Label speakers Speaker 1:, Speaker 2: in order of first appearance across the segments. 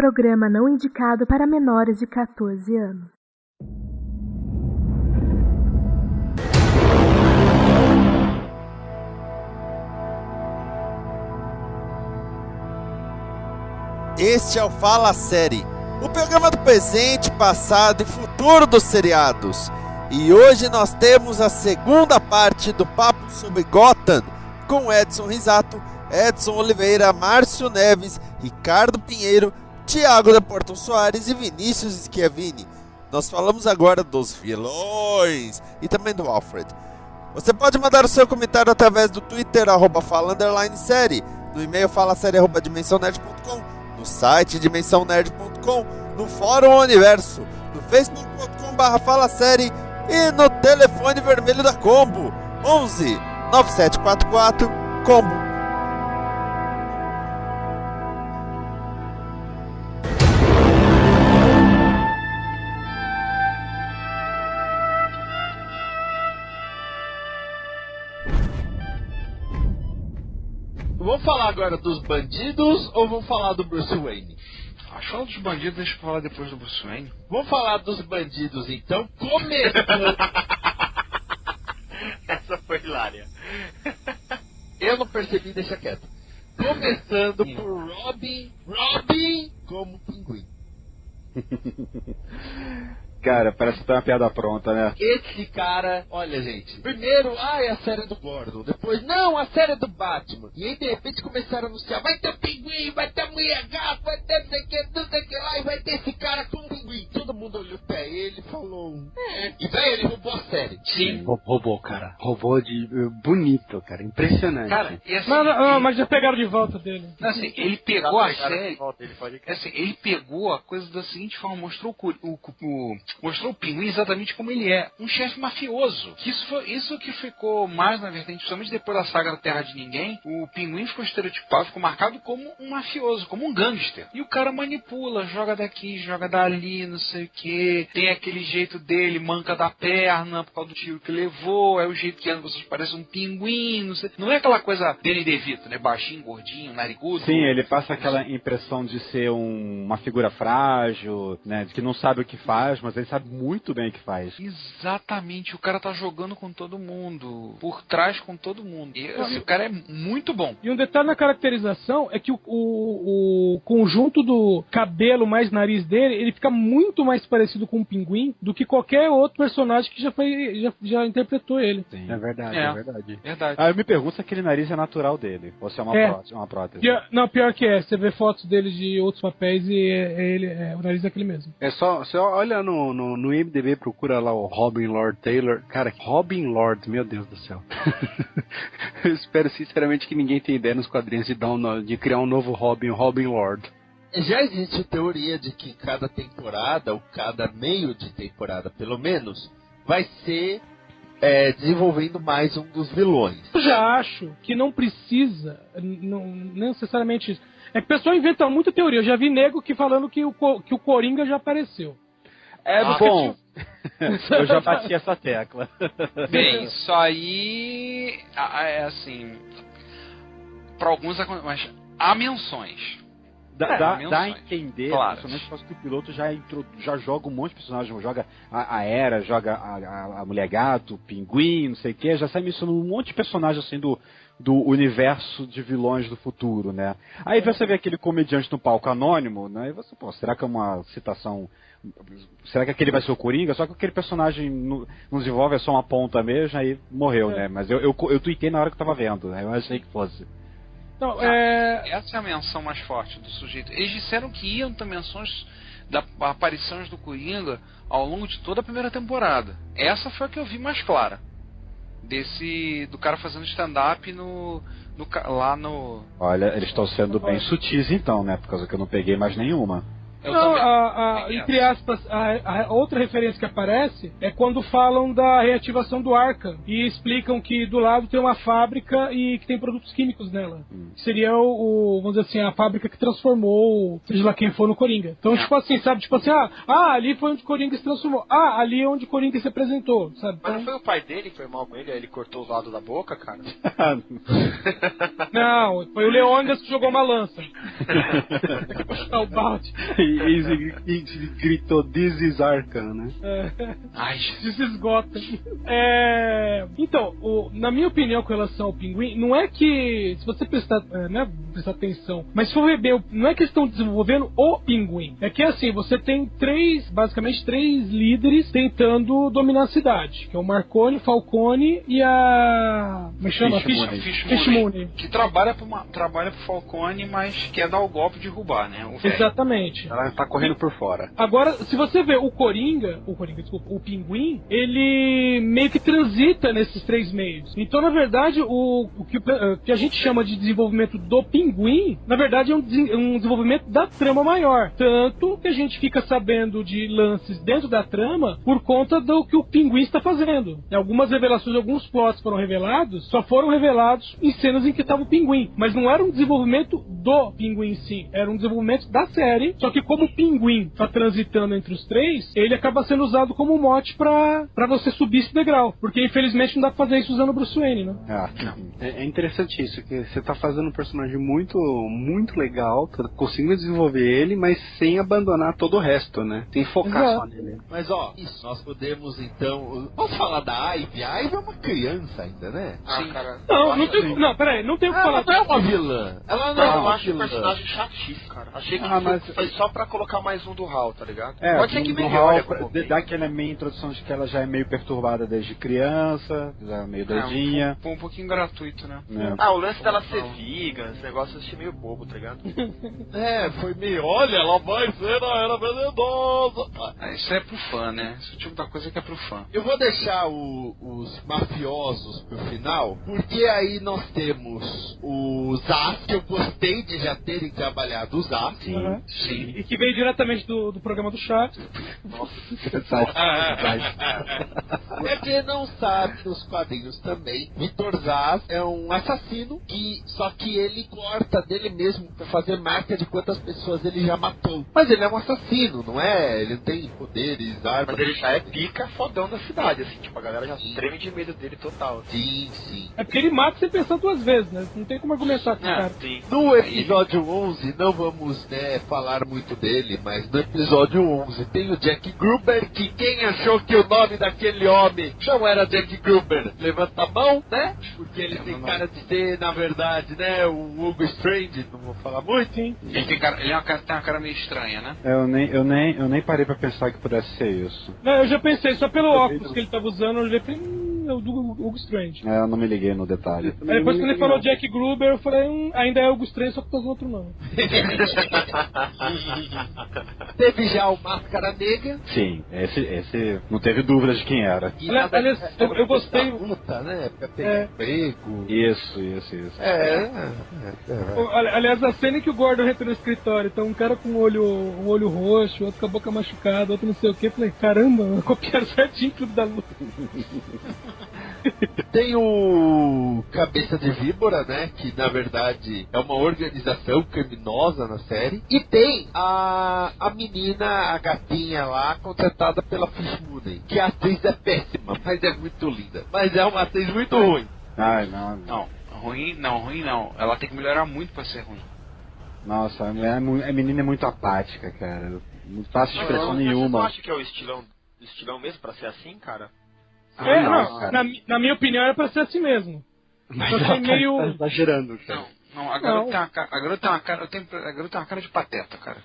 Speaker 1: Programa não indicado para menores de 14 anos.
Speaker 2: Este é o Fala Série, o programa do presente, passado e futuro dos seriados. E hoje nós temos a segunda parte do papo sobre Gotham, com Edson Risato, Edson Oliveira, Márcio Neves, Ricardo Pinheiro, Thiago de Porto Soares e Vinícius Schiavini. Nós falamos agora dos vilões e também do Alfred. Você pode mandar o seu comentário através do Twitter, @fala_série, no e-mail falasérie@dimensãonerd.com, no site dimensãonerd.com, no Fórum Universo, no facebook.com/falasérie e no telefone vermelho da Combo, 11 9744 Combo.
Speaker 3: Vamos falar agora dos bandidos ou vamos falar do Bruce Wayne?
Speaker 4: Achando dos bandidos, deixa eu falar depois do Bruce Wayne.
Speaker 3: Vamos falar dos bandidos então, começando...
Speaker 5: Essa foi hilária.
Speaker 3: Eu não percebi, deixa quieto. Começando por Robin como pinguim.
Speaker 6: Cara, parece que tá uma piada pronta, né?
Speaker 3: Esse cara, olha gente, primeiro, é a série do Gordon, depois, não, a série do Batman. E aí de repente começaram a anunciar, vai ter o pinguim, vai ter a mulher gato, vai ter não sei o que lá, e vai ter esse cara com o pinguim. Todo mundo olhou pra ele e falou, E daí ele roubou a série.
Speaker 4: Sim.
Speaker 7: Roubou, cara. Roubou de bonito, cara. Impressionante.
Speaker 4: Cara, e assim,
Speaker 8: mas já pegaram de volta dele.
Speaker 4: Assim, ele pegou a série. Assim, ele pegou a coisa da seguinte forma, mostrou mostrou o pinguim exatamente como ele é, um chefe mafioso. Isso que ficou mais na vertente, principalmente depois da saga da Terra de Ninguém, o pinguim ficou estereotipado, ficou marcado como um mafioso, como um gangster. E o cara manipula, joga daqui, joga dali, não sei o que, tem aquele jeito dele, manca da perna por causa do tiro que levou, é o jeito que anda, vocês parecem um pinguim, não sei. Não é aquela coisa Danny DeVito, né, baixinho, gordinho, narigudo.
Speaker 6: Sim, ele passa aquela impressão de ser uma figura frágil, né, de que não sabe o que faz, mas ele sabe muito bem o que faz.
Speaker 4: Exatamente, o cara tá jogando com todo mundo, por trás com todo mundo. E assim, o cara é muito bom.
Speaker 8: E um detalhe na caracterização é que o conjunto do cabelo mais nariz dele, ele fica muito mais parecido com um pinguim do que qualquer outro personagem que já interpretou ele.
Speaker 6: Sim. É verdade, é verdade.
Speaker 4: Eu
Speaker 6: me pergunto se aquele nariz é natural dele, ou se é uma prótese.
Speaker 8: Pior que é, você vê fotos dele de outros papéis e o nariz é aquele mesmo.
Speaker 7: É só, você olha no IMDb, procura lá o Robin Lord Taylor. Cara, Robin Lord, meu Deus do céu. Eu espero sinceramente que ninguém tenha ideia nos quadrinhos de criar um novo Robin, o Robin Lord.
Speaker 3: Já existe a teoria de que cada temporada, ou cada meio de temporada pelo menos, vai ser desenvolvendo mais um dos vilões.
Speaker 8: Eu já acho que não precisa, não necessariamente isso. É que o pessoal inventa muita teoria. Eu já vi nego falando que o Coringa já apareceu.
Speaker 6: Bom, eu já bati essa tecla.
Speaker 4: Bem, isso aí é assim, para alguns, mas há menções.
Speaker 6: Dá a entender,
Speaker 4: claro.
Speaker 6: Principalmente por causa que o piloto já joga um monte de personagens, joga a Hera, joga a Mulher Gato, o Pinguim, não sei o que, já sai mencionando um monte de personagens assim do universo de vilões do futuro, né? Aí você vê aquele comediante no palco anônimo, né? E você, será que é uma citação? Será que aquele vai ser o Coringa? Só que aquele personagem não desenvolve, é só uma ponta mesmo, aí morreu, né? Mas eu tuitei na hora que eu tava vendo, né? Eu achei que fosse.
Speaker 8: Não,
Speaker 4: essa é a menção mais forte do sujeito. Eles disseram que iam ter menções da aparições do Coringa ao longo de toda a primeira temporada. Essa foi a que eu vi mais clara. Do cara fazendo stand-up lá no...
Speaker 6: Olha, eles estão sendo bem sutis então, né? Por causa que eu não peguei mais nenhuma.
Speaker 8: Não, entre aspas, a outra referência que aparece é quando falam da reativação do Arkham e explicam que do lado tem uma fábrica e que tem produtos químicos nela. Seria vamos dizer assim, a fábrica que transformou, seja lá quem for, no Coringa. Então, tipo assim, sabe? Tipo assim, ali foi onde o Coringa se transformou. Ali é onde o Coringa se apresentou, sabe?
Speaker 5: Mas não foi o pai dele que foi mal com ele, aí ele cortou os lados da boca, cara?
Speaker 8: Não, foi o Leônidas que jogou uma lança. O balde.
Speaker 7: E gritou This is Arkham, né?
Speaker 4: Ai,
Speaker 8: This is Gotham. Então, na minha opinião com relação ao Pinguim, não é que, se você prestar atenção, mas se for ver bem, não é que eles estão desenvolvendo o Pinguim. É que assim, você tem basicamente três líderes tentando dominar a cidade, que é o Marconi, Falcone e a... Como é que chama?
Speaker 4: Fish Moon. Que trabalha pro Falcone, mas quer dar o golpe de roubar, né?
Speaker 8: Exatamente.
Speaker 7: Ela tá correndo por fora.
Speaker 8: Agora, se você vê o Pinguim, ele meio que transita nesses três meios. Então, na verdade, o que a gente chama de desenvolvimento do Pinguim, na verdade é um desenvolvimento da trama maior. Tanto que a gente fica sabendo de lances dentro da trama por conta do que o Pinguim está fazendo. E algumas revelações, alguns plots foram revelados, só foram revelados em cenas em que estava o Pinguim. Mas não era um desenvolvimento do Pinguim em si, era um desenvolvimento da série, só que como o Pinguim está transitando entre os três, ele acaba sendo usado como mote pra você subir esse degrau. Porque infelizmente não dá pra fazer isso usando o Bruce Wayne, né?
Speaker 7: É interessante isso, que você tá fazendo um personagem muito, muito legal, tá conseguindo desenvolver ele, mas sem abandonar todo o resto, né? Sem focar só nele.
Speaker 3: Mas isso, nós podemos então... Posso falar da Ivy? A Ivy é uma criança ainda, né?
Speaker 5: Sim, cara.
Speaker 8: Não, peraí, não tem o que falar.
Speaker 3: Ela não é uma vilã. Ela não é
Speaker 5: Eu
Speaker 3: uma
Speaker 5: acho o
Speaker 3: vilã.
Speaker 5: personagem chatíssimo, cara. Achei que foi só pra colocar mais um do HAL, tá ligado? Pode ser que
Speaker 7: no
Speaker 5: melhore.
Speaker 7: dá aquela meia introdução de que ela já é meio perturbada desde criança, já é meio doidinha.
Speaker 4: Um pouquinho gratuito, né?
Speaker 5: O lance dela ser vegan, esse negócio eu achei meio bobo, tá ligado?
Speaker 3: Foi meio, olha, ela vai ser a Era Venenosa.
Speaker 4: Isso é pro fã, né? Esse tipo da coisa que é pro fã.
Speaker 3: Eu vou deixar os mafiosos pro final, porque aí nós temos o Zaz, que eu gostei de já terem trabalhado o Zaz.
Speaker 4: Sim.
Speaker 8: E que veio diretamente do programa do Chaves.
Speaker 3: É quem não sabe, nos quadrinhos também, Vitor Zaz é um assassino só que ele corta dele mesmo pra fazer marca de quantas pessoas ele já matou. Mas ele é um assassino, não é? Ele não tem poderes, armas.
Speaker 5: Mas ele já é pica fodão da cidade, assim, tipo, a galera já treme de medo dele total.
Speaker 3: Sim.
Speaker 8: É porque ele mata sem pensar duas vezes, né? Não tem como argumentar com o cara.
Speaker 5: Sim.
Speaker 3: No episódio 11, não vamos, falar muito dele, mas no episódio 11 tem o Jack Gruber, que quem achou que o nome daquele homem não era Jack Gruber, levanta a mão, né? Porque ele tem cara de ser, na verdade, né, o Hugo Strange, não vou falar muito, hein?
Speaker 4: Ele tem uma cara meio estranha, né?
Speaker 7: Eu nem parei pra pensar que pudesse ser isso.
Speaker 8: Não, eu já pensei, só pelo óculos que ele tava usando, eu já falei, é o do Hugo Strange.
Speaker 7: Eu não me liguei no detalhe.
Speaker 8: Aí depois quando ele falou Jack Gruber, eu falei, ainda é Hugo Strange, só que tá usando outro nome.
Speaker 3: Teve já o Máscara Negra.
Speaker 7: Sim, esse não teve dúvida de quem era.
Speaker 8: Aliás, eu gostei.
Speaker 3: Luta, né? Pra pegar emprego.
Speaker 7: Isso.
Speaker 8: Aliás, a cena em que o Gordon entra no escritório, então um cara com um olho roxo, outro com a boca machucada, outro não sei o que, falei, caramba, copiaram certinho tudo da luta.
Speaker 3: Tem o Cabeça de Víbora, né? Que na verdade é uma organização criminosa na série. E tem a menina, a gatinha lá, contratada pela Fish Moon, que a atriz é péssima, mas é muito linda. Mas é uma atriz muito ruim.
Speaker 7: Ai, não.
Speaker 4: Ruim não. Ela tem que melhorar muito pra ser ruim.
Speaker 7: Nossa, a menina é muito apática, cara. Não faço expressão nenhuma.
Speaker 5: Você não acha que é o estilão mesmo pra ser assim, cara?
Speaker 8: Na minha opinião era pra ser assim mesmo.
Speaker 7: Mas ela
Speaker 8: meio...
Speaker 7: tá exagerando, cara.
Speaker 4: Não, a garota tem uma cara de pateta, cara.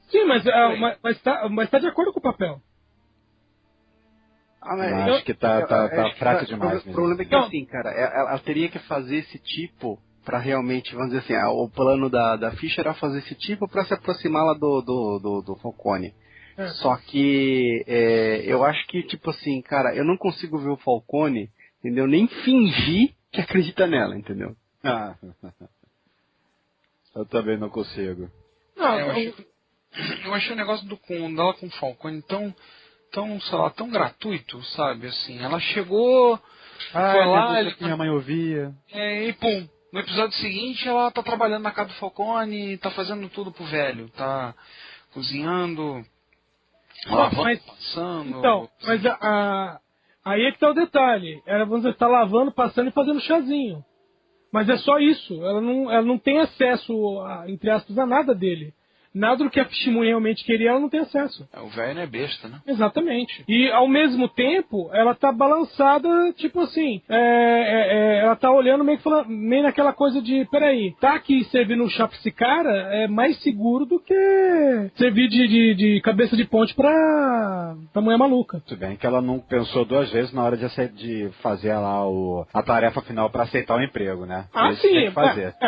Speaker 8: Sim, mas tá de acordo com o papel.
Speaker 7: Eu acho que tá fraca demais. O problema é que assim, cara, ela teria que fazer esse tipo pra realmente, vamos dizer assim, o plano da Fischer era fazer esse tipo pra se aproximar lá do Falcone. Só que eu acho que, tipo assim, cara, eu não consigo ver o Falcone, entendeu? Nem fingir que acredita nela, entendeu? Eu também não consigo.
Speaker 5: Não,
Speaker 4: Eu achei o negócio dela com o Falcone tão, sei lá, tão gratuito, sabe? Assim, ela chegou, foi lá...
Speaker 6: Minha mãe ouvia.
Speaker 4: E pum. No episódio seguinte, ela tá trabalhando na casa do Falcone, tá fazendo tudo pro velho. Tá cozinhando, lavando, passando...
Speaker 8: Então, mas aí é que tá o detalhe. Ela, vamos dizer, tá lavando, passando e fazendo chazinho. Mas é só isso. Ela não tem acesso, entre aspas, a nada dele. Nada do que a Fish Moon realmente queria, ela não tem acesso.
Speaker 4: O velho não é besta, né?
Speaker 8: Exatamente. E, ao mesmo tempo, ela tá balançada, tipo assim, ela tá olhando meio naquela coisa de, peraí, tá aqui servindo um chá pra esse cara é mais seguro do que servir de cabeça de ponte pra mulher maluca.
Speaker 6: Tudo bem que ela não pensou 2 vezes na hora de fazer lá a tarefa final pra aceitar o emprego, né?
Speaker 8: Sim.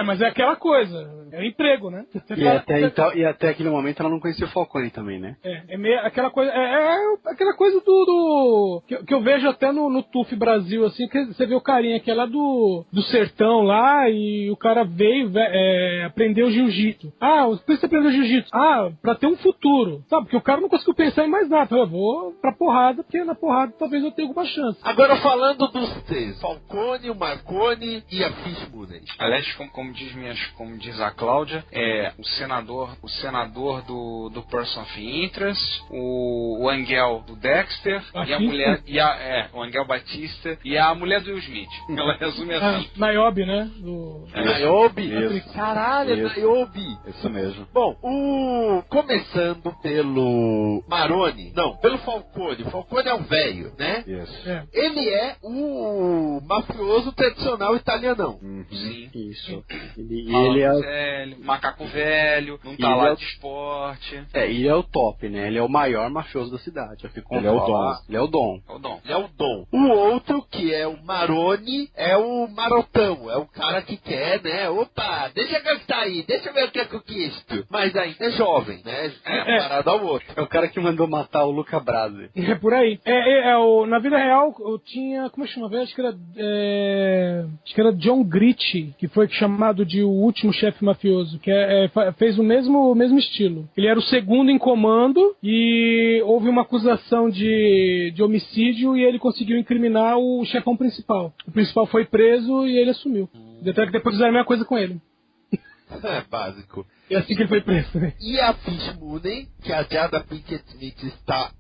Speaker 8: Mas é aquela coisa. É o emprego, né?
Speaker 7: E até aquele momento ela não conhecia o Falcone também, né?
Speaker 8: É meio aquela coisa. Aquela coisa que eu vejo até no TUF Brasil, assim, que você vê o carinha que é lá do sertão lá, e o cara veio aprender o jiu-jitsu. Por que você aprendeu jiu-jitsu? Pra ter um futuro. Sabe? Porque o cara não conseguiu pensar em mais nada. Eu vou pra porrada, porque na porrada talvez eu tenha alguma chance.
Speaker 3: Agora falando dos 3, Falcone, o Marconi e a Fish Moon.
Speaker 4: Aliás, como diz a Cláudia, o senador do Person of Interest, o Angel do Dexter,
Speaker 8: Batista?
Speaker 4: e a mulher, o Angel Batista, e a mulher do Will Smith. Ela resume assim.
Speaker 8: Niobe, né?
Speaker 3: Niobe? Caralho, é Niobe.
Speaker 6: Isso mesmo.
Speaker 3: Bom, começando pelo Maroni, pelo Falcone. Falcone é o velho, né?
Speaker 6: Isso.
Speaker 3: Ele é o mafioso tradicional italianão.
Speaker 4: Sim.
Speaker 7: Isso. Ele é
Speaker 4: velho, macaco velho, não tá lá de esporte.
Speaker 7: Ele é o top, né? Ele é o maior mafioso da cidade.
Speaker 6: Ele é o Dom.
Speaker 7: Ele é o Dom.
Speaker 3: Ele é o Dom. O outro, que é o Maroni, é o marotão. É o cara que quer, né? Opa, deixa eu gastar aí, deixa eu ver o que eu conquisto. Mas ainda é jovem, né? Comparado ao outro.
Speaker 7: É o cara que mandou matar o Luca Brasi.
Speaker 8: É por aí. Na vida real, eu tinha... Como é que chama? Acho que era John Gritti, que foi chamado de o último chefe mafioso, que fez o mesmo estilo. Ele era o segundo em comando e houve uma acusação de homicídio e ele conseguiu incriminar o chefão principal. O principal foi preso e ele assumiu. Detalhe que depois fizeram a mesma coisa com ele.
Speaker 3: É básico.
Speaker 8: É assim que ele foi preso, né?
Speaker 3: E a Fish Moon, que a Jada Pinkett Smith está...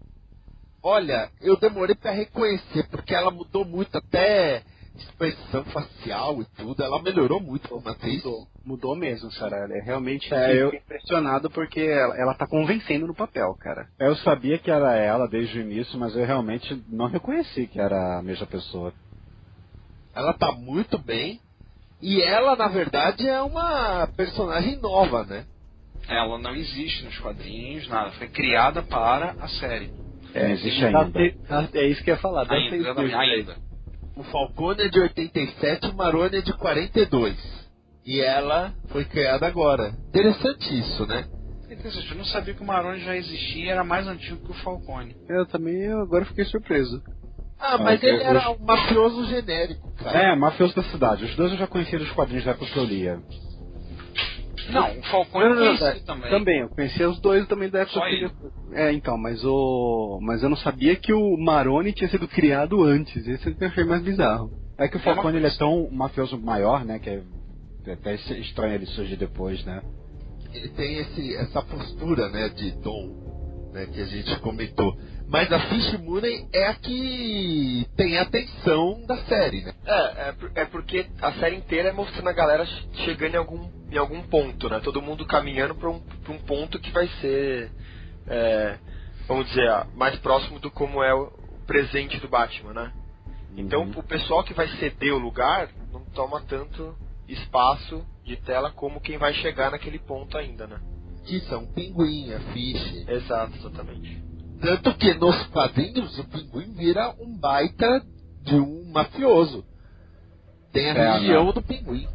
Speaker 3: Olha, eu demorei pra reconhecer, porque ela mudou muito, até expressão facial e tudo. Ela melhorou muito como atriz.
Speaker 7: Mudou mesmo, cara. Ela realmente eu fiquei impressionado porque ela tá convencendo no papel, cara.
Speaker 6: Eu sabia que era ela desde o início, mas eu realmente não reconheci que era a mesma pessoa.
Speaker 3: Ela tá muito bem. E ela, na verdade, é uma personagem nova, né?
Speaker 4: Ela não existe nos quadrinhos, nada. Foi criada para a série.
Speaker 6: Não existe ainda.
Speaker 7: É isso que eu ia falar.
Speaker 4: Ainda.
Speaker 3: O Falcone é de 87, o Maroni é de 42. E ela foi criada agora. Interessante isso, né?
Speaker 4: Interessante. Eu não sabia que o Maroni já existia e era mais antigo que o Falcone.
Speaker 7: Eu também agora fiquei surpreso.
Speaker 3: Mas ele era um mafioso genérico, cara.
Speaker 6: Mafioso da cidade. Os dois eu já conhecia dos quadrinhos da época que eu lia.
Speaker 4: Não, o Falcone eu conheci também.
Speaker 7: Também, eu conhecia os dois também da época que eu... mas eu não sabia que o Maroni tinha sido criado antes. Esse eu achei mais bizarro.
Speaker 6: É que o Falcone ele é tão mafioso maior, né, que é até estranho ele surgir depois, né?
Speaker 3: Ele tem essa postura, né, de Dom, né, que a gente comentou. Mas a Fish Moon é a que tem a atenção da série, né?
Speaker 5: É porque a série inteira é mostrando a galera chegando em algum ponto, né? Todo mundo caminhando pra um ponto que vai ser, vamos dizer, mais próximo do como é o presente do Batman, né? Então o pessoal que vai ceder o lugar não toma tanto espaço de tela como quem vai chegar naquele ponto ainda, né?
Speaker 3: Que são Pinguim, a Fish.
Speaker 5: Exato, exatamente.
Speaker 3: Tanto que nos quadrinhos o Pinguim vira um baita de um mafioso. Tem a região do Pinguim.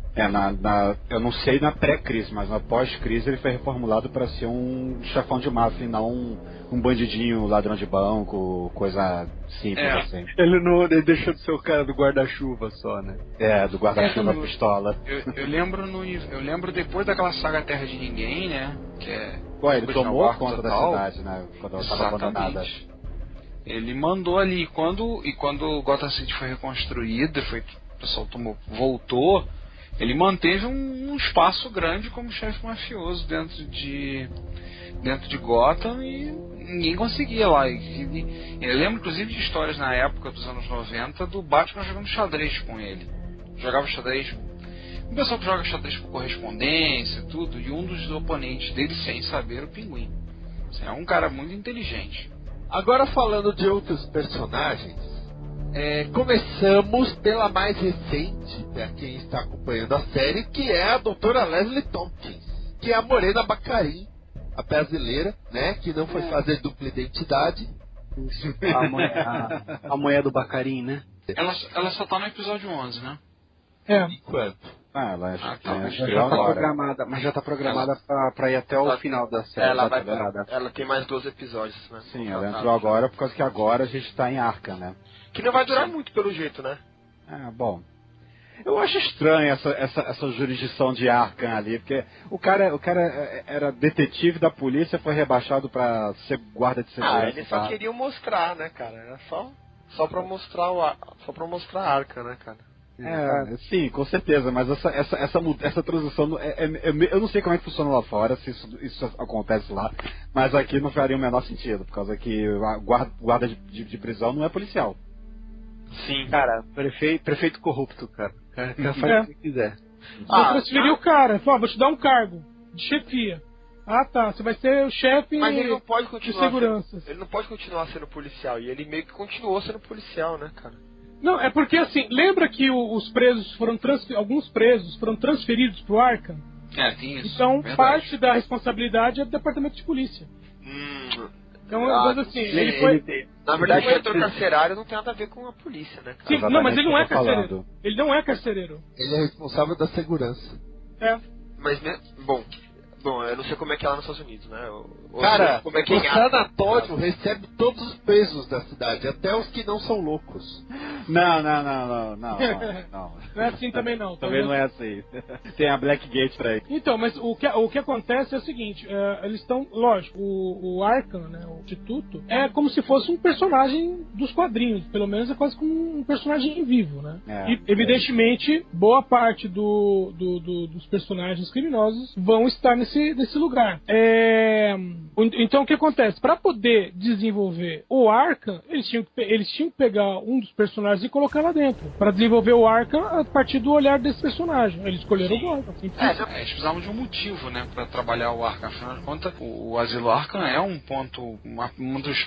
Speaker 6: Eu não sei na pré-crise, mas na pós-crise ele foi reformulado para ser um chefão de máfia e não um bandidinho, ladrão de banco, coisa simples assim.
Speaker 7: Ele deixou de ser o cara do guarda-chuva só, né?
Speaker 6: Do guarda-chuva pistola.
Speaker 4: Eu lembro depois daquela saga Terra de Ninguém, né?
Speaker 6: Ele tomou conta da cidade, né? Quando ela estava abandonada.
Speaker 4: Ele mandou ali, e quando Gotham City foi reconstruída, o pessoal voltou, ele manteve um espaço grande como chefe mafioso dentro de Gotham e ninguém conseguia lá. Eu lembro inclusive de histórias na época dos anos 90 do Batman jogando xadrez com ele. Jogava xadrez. O pessoal que joga xadrez por correspondência, tudo, e um dos oponentes dele, sem saber, o Pinguim. É um cara muito inteligente.
Speaker 2: Agora falando de outros personagens, começamos pela mais recente, para quem está acompanhando a série, que é a doutora Leslie Tompkins, que é a Morena Baccarin, a brasileira, né, que não foi fazer dupla identidade.
Speaker 7: A mulher do Baccarin, né?
Speaker 4: Ela só tá no episódio 11, né?
Speaker 2: Enquanto?
Speaker 6: Ela
Speaker 7: já tá programada, mas já tá programada pra ir até o final da série.
Speaker 5: Ela tem mais 12 episódios, né?
Speaker 6: Sim, ela entrou agora por causa que agora a gente tá em Arkham, né?
Speaker 5: Que não vai durar muito pelo jeito, né?
Speaker 6: Bom. Eu acho estranho essa jurisdição de Arkham ali, porque o cara era detetive da polícia, foi rebaixado pra ser guarda de segurança.
Speaker 5: Eles só queriam mostrar, né, cara? Era só pra mostrar Arkham, né, cara?
Speaker 6: Sim, com certeza, mas essa transição eu não sei como é que funciona lá fora, se isso acontece lá, mas aqui não faria o menor sentido, por causa que a guarda de prisão não é policial.
Speaker 5: Sim.
Speaker 7: Cara, prefeito corrupto, cara. O cara faz o que quiser.
Speaker 8: Você transferiu o cara, falou, vou te dar um cargo de chefia. Tá, você vai ser o chefe de segurança.
Speaker 5: Ele não pode continuar sendo policial, e ele meio que continuou sendo policial, né, cara?
Speaker 8: Não, é porque assim, lembra que os presos alguns presos foram transferidos pro Arkham?
Speaker 4: Tem isso.
Speaker 8: Então,
Speaker 4: verdade.
Speaker 8: parte da responsabilidade é do departamento de polícia. Então, mas assim, ele foi...
Speaker 5: Na verdade, o setor carcerário não tem nada a ver com a polícia, né, cara?
Speaker 8: Sim, não, mas ele não é carcereiro. Ele não é carcereiro.
Speaker 2: Ele é responsável da segurança.
Speaker 5: Mas, Bom, eu não sei como é que é lá nos Estados Unidos, né?
Speaker 2: Cara,
Speaker 5: como é que
Speaker 2: o sanatório recebe todos os presos da cidade, até os que não são loucos.
Speaker 6: Não.
Speaker 8: Não é assim também não.
Speaker 6: Também não é assim. Tem a Blackgate pra ele.
Speaker 8: Então, mas o que acontece é o seguinte, eles estão, lógico, o Arkham, né, o Instituto, é como se fosse um personagem dos quadrinhos, pelo menos é quase como um personagem vivo, né? E, evidentemente, boa parte dos personagens criminosos vão estar nesse lugar. Então o que acontece? Para poder desenvolver o Arkham, eles tinham que pegar um dos personagens e colocar lá dentro. Para desenvolver o Arkham a partir do olhar desse personagem. Eles escolheram o Gordon.
Speaker 4: Eles precisavam de um motivo, né, para trabalhar o Arkham. Afinal de contas, o Asilo Arkham é um ponto, uma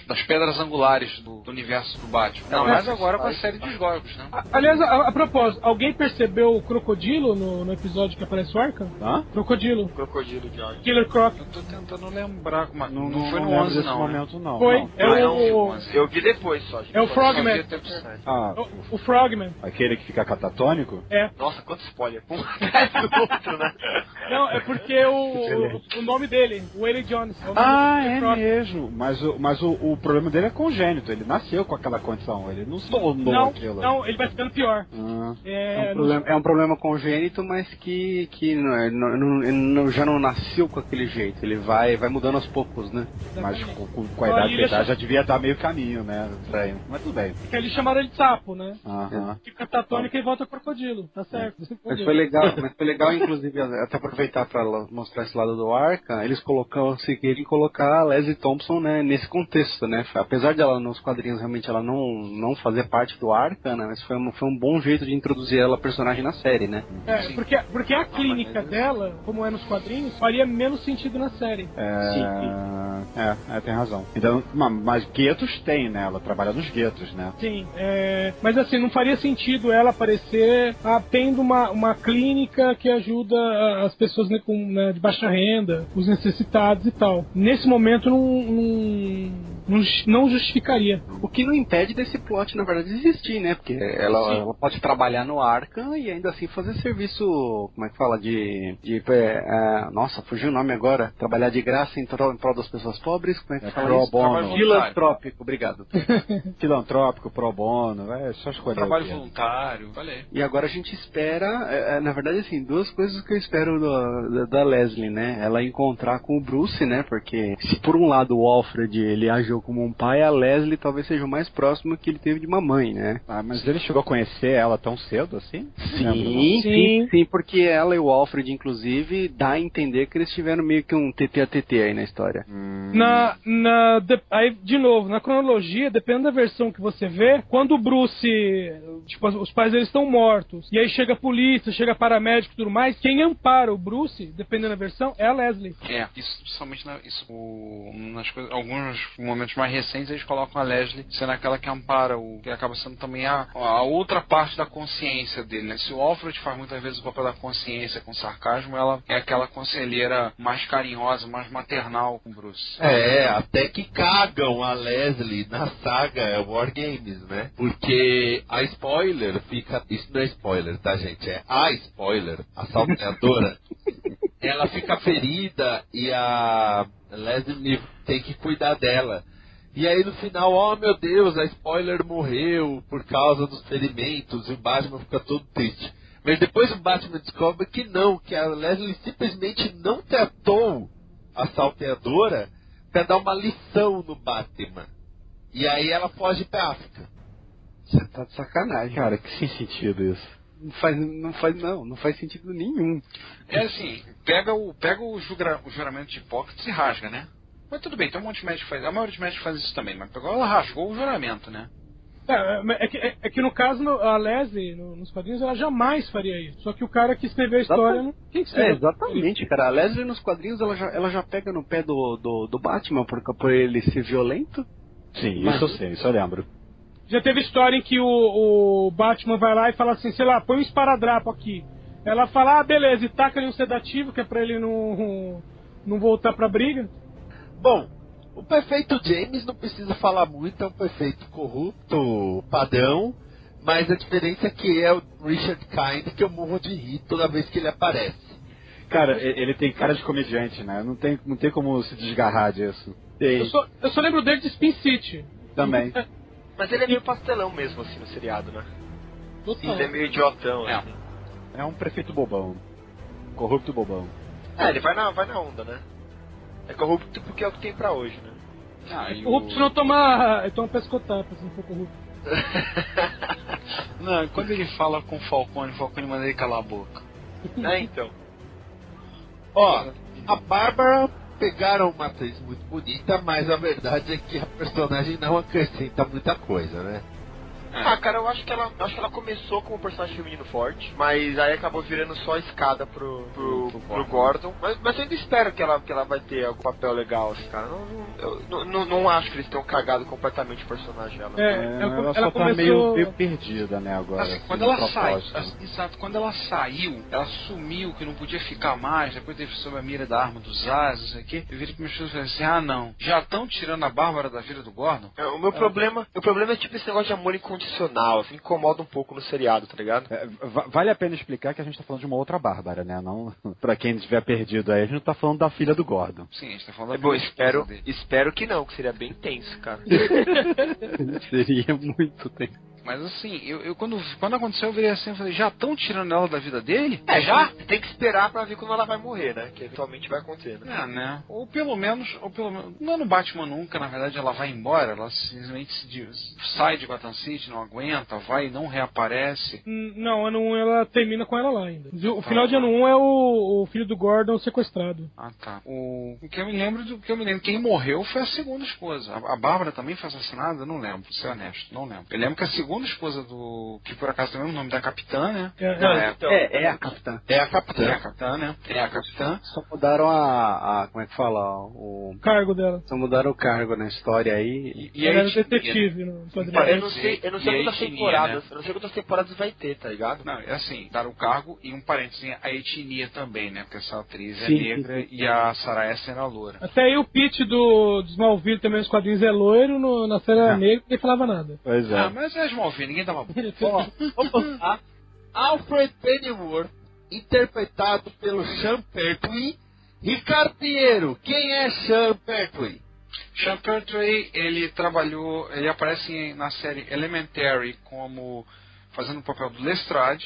Speaker 4: das pedras angulares do universo do Batman. Não, mas agora com a série dos jogos, né?
Speaker 8: Aliás, a propósito, alguém percebeu o Crocodilo no episódio que aparece o Arkham?
Speaker 5: Crocodilo de
Speaker 8: Killer Croc.
Speaker 4: Eu tô tentando lembrar, mas não foi no
Speaker 6: lembro
Speaker 4: 11
Speaker 6: desse
Speaker 4: não,
Speaker 6: momento,
Speaker 4: né?
Speaker 6: não.
Speaker 8: Foi.
Speaker 5: Eu vi depois só.
Speaker 8: É o Frogman. O Frogman.
Speaker 6: Aquele que fica catatônico?
Speaker 5: Nossa, quanto spoiler. Um atrás do outro, né?
Speaker 8: Não, é porque o nome dele, o Willie Jones.
Speaker 6: É mesmo. Mas o problema dele é congênito. Ele nasceu com aquela condição. Ele não se tornou aquilo.
Speaker 8: Não, ele vai ficando pior.
Speaker 7: É um problema congênito, mas que já não nasceu com aquele jeito. Ele vai mudando aos poucos, né?
Speaker 6: Mas com a idade que ele já devia estar meio caminho, né? Mas tudo bem.
Speaker 8: Porque eles chamaram ele de sapo, né? Fica catatônico e volta crocodilo. Tá certo.
Speaker 7: Mas foi legal, inclusive, até aproveitar para mostrar esse lado do Arkham, eles conseguiram colocar a Leslie Thompson, né, nesse contexto, né? Apesar de ela nos quadrinhos realmente ela não fazer parte do Arkham, né, mas foi um bom jeito de introduzir ela personagem na série, né?
Speaker 8: Porque a clínica dela, como é nos quadrinhos, faria menos sentido na série.
Speaker 6: Tem razão. Então, mas guetos tem, né? Ela trabalha nos guetos, né?
Speaker 8: Sim, mas assim, não faria sentido ela aparecer tendo uma clínica que ajuda as pessoas, né, de baixa renda, os necessitados e tal. Nesse momento Não justificaria.
Speaker 7: O que não impede desse plot, na verdade, existir, né? Porque ela pode trabalhar no Arkham e ainda assim fazer serviço, como é que fala, nossa, fugiu o nome agora. Trabalhar de graça em prol das pessoas pobres, como é que fala
Speaker 6: pro
Speaker 7: isso?
Speaker 6: bono.
Speaker 7: Filantrópico, obrigado.
Speaker 6: Filantrópico, pro bono, é só escolher.
Speaker 4: Trabalho voluntário, valeu.
Speaker 7: E agora a gente espera, na verdade, assim, duas coisas que eu espero da Leslie, né? Ela encontrar com o Bruce, né? Porque se por um lado o Alfred, ele agiu como um pai, a Leslie talvez seja o mais próximo que ele teve de uma mãe, né?
Speaker 6: Ah, mas ele chegou a conhecer ela tão cedo assim?
Speaker 7: Sim, porque ela e o Alfred, inclusive, dá a entender que eles tiveram meio que um TT-a-TT aí na história.
Speaker 8: Aí, de novo, na cronologia, dependendo da versão que você vê, quando o Bruce, tipo, os pais deles estão mortos, e aí chega a polícia, chega paramédico e tudo mais, quem ampara o Bruce, dependendo da versão, é a Leslie.
Speaker 4: Isso somente alguns momentos mais recentes eles colocam a Leslie sendo aquela que ampara que acaba sendo também a outra parte da consciência dele, né? Se o Alfred faz muitas vezes o papel da consciência com sarcasmo, ela é aquela conselheira mais carinhosa, mais maternal com o Bruce.
Speaker 2: Até que cagam a Leslie na saga War Games, né? Porque a spoiler fica... Isso não é spoiler, tá, gente? É a spoiler, a salteadora. Ela fica ferida e a Leslie tem que cuidar dela. E aí no final, oh meu Deus, a spoiler morreu por causa dos ferimentos e o Batman fica todo triste. Mas depois o Batman descobre que não, que a Leslie simplesmente não tratou a salteadora para dar uma lição no Batman. E aí ela foge pra África.
Speaker 7: Você tá de sacanagem.
Speaker 6: Cara, que sem sentido isso.
Speaker 7: Não faz sentido nenhum.
Speaker 4: É assim, pega o juramento de Hipócrates e rasga, né? Mas tudo bem, tem um monte de médico que faz. A maioria dos médicos faz isso também, mas pegou, ela rasgou o juramento, né?
Speaker 8: É que no caso, a Leslie, nos quadrinhos, ela jamais faria isso. Só que o cara que escreveu a história... Quem que escreveu?
Speaker 7: Exatamente, cara. A Leslie nos quadrinhos, ela já pega no pé do Batman por ele ser violento.
Speaker 6: Sim, isso eu sei, isso eu lembro.
Speaker 8: Já teve história em que o Batman vai lá e fala assim, sei lá, põe um esparadrapo aqui. Ela fala, beleza, e taca ali um sedativo, que é pra ele não voltar pra briga.
Speaker 2: Bom, o prefeito James não precisa falar muito, é um prefeito corrupto, padrão, mas a diferença é que é o Richard Kind, que eu morro de rir toda vez que ele aparece.
Speaker 6: Cara, ele tem cara de comediante, né? Não tem como se desgarrar disso.
Speaker 8: Eu só lembro dele de Spin City.
Speaker 6: Também.
Speaker 5: Mas ele é meio pastelão mesmo, assim, no seriado, né?
Speaker 8: Total.
Speaker 5: Ele é meio idiotão, assim.
Speaker 6: É um prefeito bobão. Corrupto bobão.
Speaker 5: Ele vai na onda, né? É corrupto porque é o que tem pra hoje, né?
Speaker 8: Corrupto se não tomar pescotapa, se não for corrupto.
Speaker 4: Não, quando ele fala com o Falcone manda ele calar a boca.
Speaker 5: Então.
Speaker 2: A Bárbara pegaram uma atriz muito bonita, mas a verdade é que a personagem não acrescenta muita coisa, né?
Speaker 5: Cara, eu acho que ela começou como um personagem feminino forte, mas aí acabou virando só a escada pro Gordon. Mas eu ainda espero que ela vai ter algum papel legal, assim, cara. Não acho que eles tenham cagado completamente o personagem dela.
Speaker 6: Ela só tá meio perdida, né, agora.
Speaker 4: Assim, quando ela saiu, quando ela saiu, ela sumiu, que não podia ficar mais, depois teve sob a mira da arma dos As, não sei o quê. Eu virei para meus filhos e falei assim, não, já estão tirando a Bárbara da vida do Gordon?
Speaker 5: O meu problema é tipo esse negócio de amor incondicional, assim, incomoda um pouco no seriado, tá ligado?
Speaker 6: Vale a pena explicar que a gente tá falando de uma outra Bárbara, né? Não, pra quem estiver perdido aí, a gente tá falando da filha do Gordon.
Speaker 4: Sim, a gente tá falando da
Speaker 5: espero que não, que seria bem tenso, cara.
Speaker 7: Seria muito tenso.
Speaker 4: Mas assim, eu quando aconteceu, eu virei assim, eu falei, já estão tirando ela da vida dele?
Speaker 5: Já? Tem que esperar pra ver quando ela vai morrer, né? Que eventualmente vai acontecer, né?
Speaker 4: Né? Ou pelo menos, não é no Batman nunca, na verdade ela vai embora, ela simplesmente sai de Gotham City, não aguenta, vai e não reaparece.
Speaker 8: Não, ano 1 ela termina com ela lá ainda. O final de ano 1 é o filho do Gordon sequestrado.
Speaker 4: Tá. O que eu me lembro, quem morreu foi a segunda esposa. A Bárbara também foi assassinada? Não lembro, pra ser honesto, não lembro. Eu lembro que a segunda segunda esposa do... que por acaso tem o mesmo nome da capitã, né?
Speaker 7: É a capitã.
Speaker 4: É a capitã, né? É a capitã.
Speaker 7: Só mudaram como é que fala? O
Speaker 8: cargo dela.
Speaker 7: Só mudaram o cargo na história aí.
Speaker 4: E
Speaker 8: ela
Speaker 4: aí,
Speaker 8: era detetive no quadrinho.
Speaker 5: Eu não sei quantas temporadas.
Speaker 4: Né?
Speaker 5: Eu não sei quantas temporadas vai ter, tá ligado?
Speaker 4: Não, é assim, dar o cargo e um parênteses, a etnia também, né? Porque essa atriz é
Speaker 7: Sim,
Speaker 4: negra e a Sarah Essen era loura.
Speaker 8: Até aí o Pete do Smallville também nos quadrinhos é loiro, na série era negro, ninguém falava nada.
Speaker 6: Pois é.
Speaker 4: Ah, mas é Smallville, ninguém dava bola.
Speaker 3: Vamos lá. Alfred Pennyworth, interpretado pelo Sean Pertwee. Ricardo Pinheiro, quem é Sean Pertwee?
Speaker 4: Sean Pertwee, ele aparece na série Elementary como fazendo o papel do Lestrade.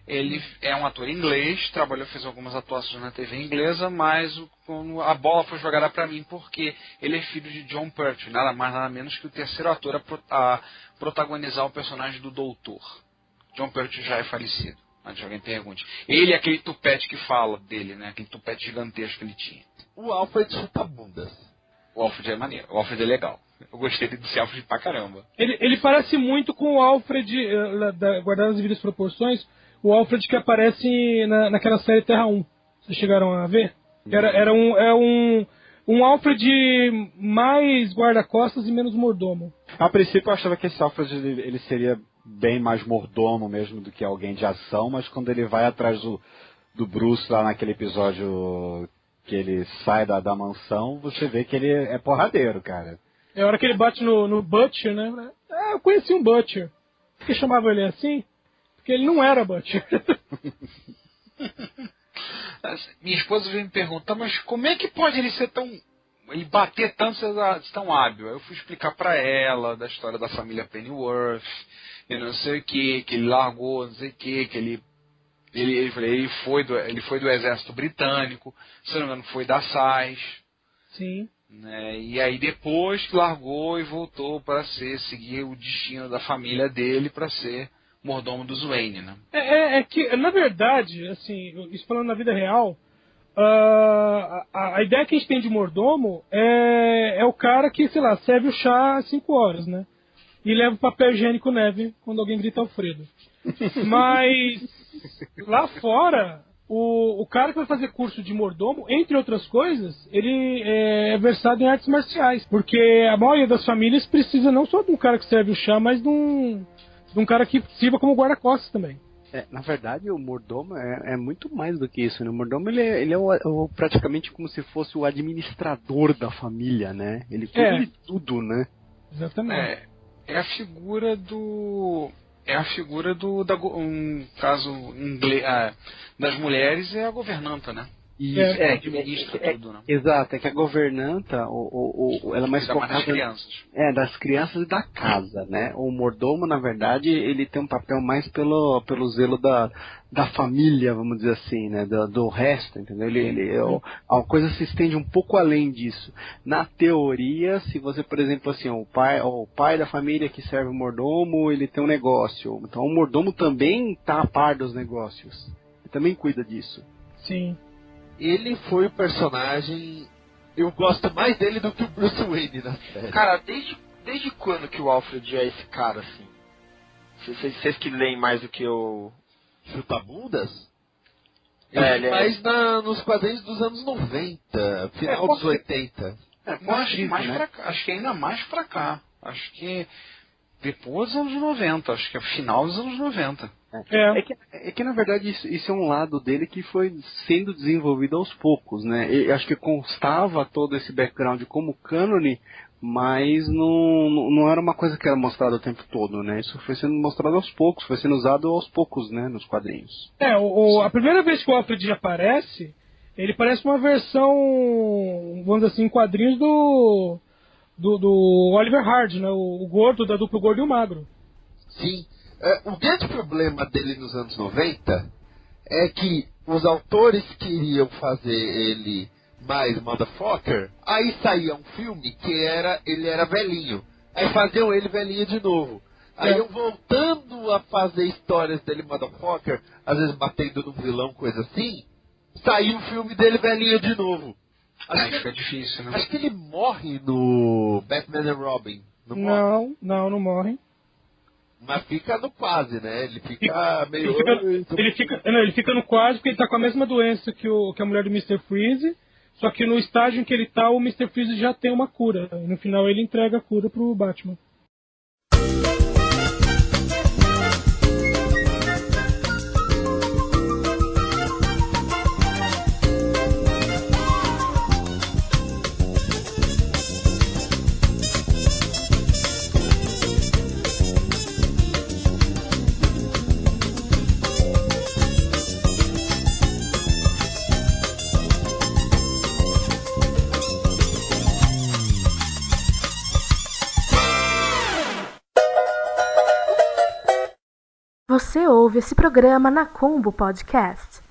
Speaker 4: Ele é um ator inglês, fez algumas atuações na TV inglesa, mas quando a bola foi jogada para mim porque ele é filho de John Pertwee, nada mais nada menos que o terceiro ator a protagonizar o personagem do Doutor. John Pertwee já é falecido, antes de alguém pergunte. Ele é aquele tupete que fala dele, né? Aquele tupete gigantesco que ele tinha.
Speaker 3: O Alfred chuta bundas.
Speaker 4: O Alfred é maneiro, o Alfred é legal. Eu gostei desse Alfred pra caramba.
Speaker 8: Ele parece muito com o Alfred, guardado as devidas proporções, o Alfred que aparece naquela série Terra 1. Vocês chegaram a ver? Era um Alfred mais guarda-costas e menos mordomo.
Speaker 6: A princípio eu achava que esse Alfred ele seria bem mais mordomo mesmo do que alguém de ação, mas quando ele vai atrás do Bruce lá naquele episódio que ele sai da mansão, você vê que ele é porradeiro, cara.
Speaker 8: É a hora que ele bate no Butcher, né? Eu conheci um Butcher. Por que chamava ele assim? Porque ele não era Butcher.
Speaker 4: Minha esposa veio me perguntar, mas como é que pode ele ser tão... ele bater tanto, ser tão hábil? Aí eu fui explicar pra ela da história da família Pennyworth, e não sei o que ele largou, não sei o que ele foi do exército britânico, se não me engano foi da SAIS.
Speaker 8: Sim.
Speaker 4: Né, e aí depois que largou e voltou para seguir o destino da família dele para ser mordomo do Wayne, né?
Speaker 8: É que, na verdade, assim, isso falando na vida real, a ideia que a gente tem de mordomo é o cara que, sei lá, serve o chá às 5 horas, né? E leva o papel higiênico neve quando alguém grita Alfredo. Mas lá fora, o cara que vai fazer curso de mordomo, entre outras coisas, ele é versado em artes marciais. Porque a maioria das famílias precisa não só de um cara que serve o chá, mas de um cara que sirva como guarda-costas também.
Speaker 7: Na verdade, o mordomo é muito mais do que isso, né? O mordomo ele é praticamente como se fosse o administrador da família, né? Ele cuida de tudo, né?
Speaker 8: Exatamente.
Speaker 4: É a figura do... um caso inglês, das mulheres é a governanta, né?
Speaker 7: Isso,
Speaker 4: administra tudo, né?
Speaker 7: Exato, é que a governanta, ela é mais focada
Speaker 4: das crianças.
Speaker 7: Das crianças e da casa, né? O mordomo, na verdade, ele tem um papel mais pelo zelo da família, vamos dizer assim, né? Do resto, entendeu? A coisa se estende um pouco além disso. Na teoria, se você, por exemplo, assim, o pai da família que serve o mordomo, ele tem um negócio. Então o mordomo também está a par dos negócios. Ele também cuida disso.
Speaker 8: Sim.
Speaker 3: Ele foi o personagem... Eu gosto mais dele do que o Bruce Wayne na série.
Speaker 5: Cara, desde quando que o Alfred é esse cara, assim? Vocês que leem mais do que eu...
Speaker 3: Chuta-bundas? Ele mais nos quadrinhos dos anos 90, final dos 80.
Speaker 4: Acho que ainda mais pra cá. Acho que depois dos anos 90. Acho que é final dos anos 90.
Speaker 7: É que na verdade isso é um lado dele que foi sendo desenvolvido aos poucos, né? Eu acho que constava todo esse background como cânone, mas não era uma coisa que era mostrada o tempo todo, né? Isso foi sendo mostrado aos poucos, foi sendo usado aos poucos, né? Nos quadrinhos.
Speaker 8: A primeira vez que o Alfred aparece, ele parece uma versão, vamos dizer assim, em quadrinhos do Oliver Hardy, né? O gordo, da dupla gordo e o magro.
Speaker 3: Sim. O grande problema dele nos anos 90 é que os autores queriam fazer ele mais motherfucker, aí saía um filme que ele era velhinho, aí faziam ele velhinho de novo. Aí eu voltando a fazer histórias dele motherfucker, às vezes batendo num vilão, coisa assim, saiu o filme dele velhinho de novo.
Speaker 4: Acho que é difícil, né?
Speaker 3: Acho que ele morre no Batman and Robin.
Speaker 8: Não morre.
Speaker 3: Mas fica no quase, né? Ele fica meio...
Speaker 8: Ele fica no quase porque ele tá com a mesma doença que a mulher do Mr. Freeze, só que no estágio em que ele tá, o Mr. Freeze já tem uma cura. E no final ele entrega a cura pro Batman.
Speaker 1: Você ouve esse programa na Combo Podcast.